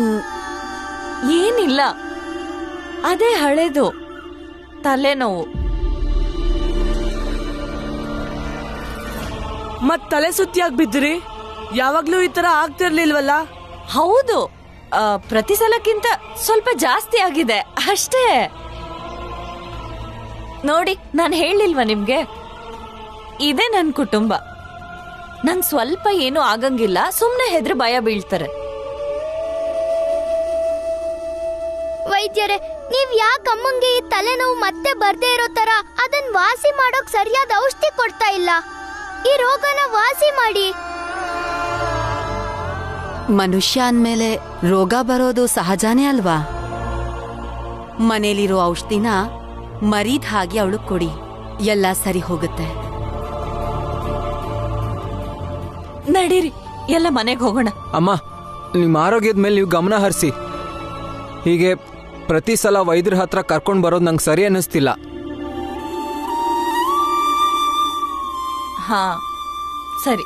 ಏನಿಲ್ಲ, ಅದೇ ಹಳೇದು ತಲೆನೋವು. ಮತ್ ತಲೆ ಸುತ್ತಿಯಾಗಿ ಬಿದ್ದಿರಿ? ಯಾವಾಗ್ಲೂ ಈ ತರ ಆಗ್ತಿರ್ಲಿಲ್ವಲ್ಲ? ಹೌದು, ಪ್ರತಿ ಸಲಕ್ಕಿಂತ ಸ್ವಲ್ಪ ಜಾಸ್ತಿ ಆಗಿದೆ ಅಷ್ಟೇ. ನೋಡಿ, ನಾನು ಹೇಳಿಲ್ವಾ ನಿಮ್ಗೆ, ಇದೇ ನನ್ ಕುಟುಂಬ. ನಂಗ್ ಸ್ವಲ್ಪ ಏನು ಆಗಂಗಿಲ್ಲ, ಸುಮ್ನೆ ಹೆದ್ರ ಭಯ ಬೀಳ್ತಾರೆ. ವೈದ್ಯರೇ, ನೀವ್ ಯಾಕೆ ಅಮ್ಮಂಗೆ ಈ ತಲೆನೋವು ಮತ್ತೆ ಬರ್ದೇ ಇರೋ ತರ ಅದನ್ ವಾಸಿ ಮಾಡೋಕ್ ಸರಿಯಾದ ಔಷಧಿ ಕೊಡ್ತಾ ಇಲ್ಲ? ಈ ರೋಗನ ವಾಸಿ ಮಾಡಿ. ಮನುಷ್ಯ ಅಂದ್ಮೇಲೆ ರೋಗ ಬರೋದು ಸಹಜನೇ ಅಲ್ವಾ? ಮನೇಲಿರೋ ಔಷಧಿನ ಮರೀದ್ ಹಾಗೆ ಅವಳು ಕೊಡಿ, ಎಲ್ಲ ಸರಿ ಹೋಗುತ್ತೆ. ನಡೀರಿ, ಎಲ್ಲ ಮನೆಗೆ ಹೋಗೋಣ. ಅಮ್ಮ, ನಿಮ್ಮ ಆರೋಗ್ಯದ ಮೇಲೆ ನೀವು ಗಮನ ಹರಿಸಿ. ಹೀಗೆ ಪ್ರತಿ ಸಲ ವೈದ್ಯರ ಹತ್ರ ಕರ್ಕೊಂಡು ಬರೋದು ನಂಗೆ ಸರಿ ಅನ್ನಿಸ್ತಿಲ್ಲ. ಹಾ ಸರಿ,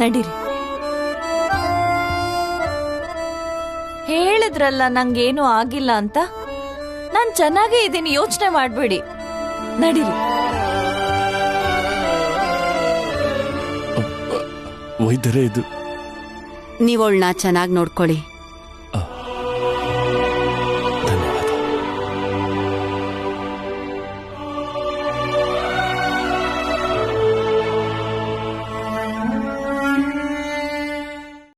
ನಡೀರಿ. ಹೇಳಿದ್ರಲ್ಲ ನಂಗೇನು ಆಗಿಲ್ಲ ಅಂತ. ನಾನ್ ಚೆನ್ನಾಗೇ ಇದ್ದೀನಿ, ಯೋಚನೆ ಮಾಡ್ಬೇಡಿ. ನಡೀರಿ. ವೈದ್ಯರೇ, ಇದು ನೀವಳನ್ನ ಚೆನ್ನಾಗಿ ನೋಡ್ಕೊಳ್ಳಿ.